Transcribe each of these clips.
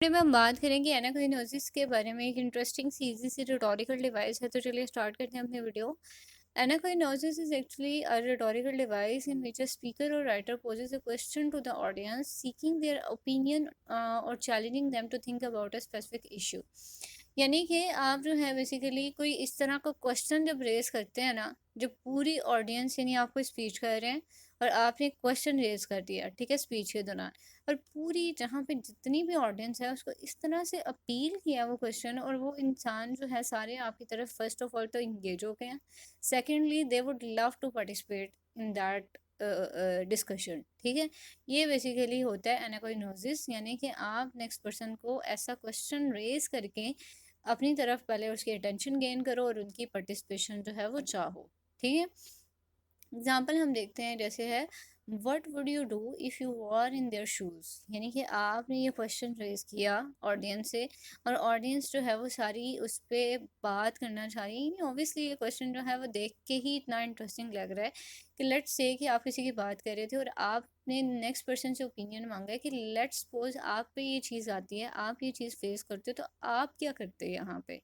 Today में हम बात करेंगे एनाकाइनोसिस के बारे में। एक इंटरेस्टिंग सी इजी सी रिटोरिकल डिवाइस है, तो चलिए स्टार्ट करते हैं अपनी video. Anacoenosis is actually a rhetorical device in which a speaker और writer poses a question to the audience seeking their opinion और challenging them to think about a specific issue. यानी कि आप जो है बेसिकली कोई इस तरह का क्वेश्चन जब रेज करते हैं ना, जब पूरी ऑडियंस यानी आप कोई स्पीच कर रहे हैं और आपने क्वेश्चन रेज कर दिया, ठीक है, स्पीच के दौरान, और पूरी जहाँ पे जितनी भी ऑडियंस है उसको इस तरह से अपील किया वो क्वेश्चन, और वो इंसान जो है सारे आपकी तरफ फर्स्ट ऑफ ऑल तो इंगेज हो गए हैं, secondly they would love to participate in that discussion. ठीक है, ये बेसिकली होता है एनाकोइनोसिस, यानी कि आप नेक्स्ट पर्सन को ऐसा क्वेश्चन रेज करके अपनी तरफ पहले उसकी अटेंशन गेन करो और उनकी पार्टिसिपेशन जो है वो चाहो। ठीक है, एग्जाम्पल हम देखते हैं, जैसे है what would you do if you are in their shoes. यानी कि आपने ये क्वेश्चन रेज किया ऑडियंस से, और ऑडियंस जो है वो सारी उस पर बात करना चाह रही है। ऑब्वियसली ये क्वेश्चन जो है वो देख के ही इतना इंटरेस्टिंग लग रहा है कि लेट्स से कि आप किसी की बात कर रहे थे और आपने नेक्स्ट पर्सन से ओपिनियन मांगा है कि लेट्स सपोज आप पे ये चीज़ आती है, आप ये चीज़ फेस करते हो, तो आप क्या करते हैं यहाँ पे।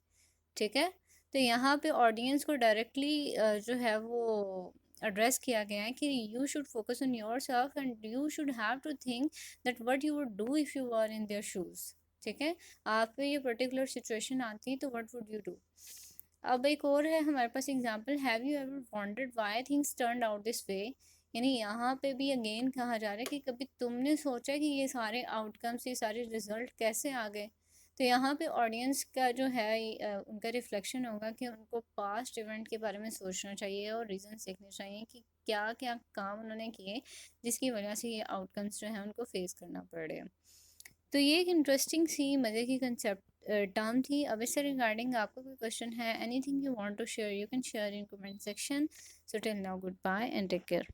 ठीक है, तो यहाँ पे ऑडियंस को डायरेक्टली जो है वो एड्रेस किया गया है कि you should focus on yourself and you should have to think that what you would do if you are in their shoes. ठीक है, आप पे ये पर्टिकुलर सिचुएशन आती है तो व्हाट वुड यू डू। अब एक और है हमारे पास example, have you ever wondered why things turned out this way. यानी यहाँ पे भी अगेन कहा जा रहा है कि कभी तुमने सोचा कि ये सारे आउटकम्स, ये सारे रिजल्ट कैसे आ गए। तो यहाँ पे ऑडियंस का जो है उनका रिफ्लेक्शन होगा कि उनको पास्ट इवेंट के बारे में सोचना चाहिए और रीजन देखने चाहिए कि क्या क्या काम उन्होंने किए जिसकी वजह से ये आउटकम्स जो है उनको फेस करना पड़ रहे हैं। तो ये एक इंटरेस्टिंग सी मज़े की कंसेप्ट टर्म थी। अब इससे रिगार्डिंग आपका कोई क्वेश्चन है, anything you want to share, you can share in comment section. So till now, goodbye and take care.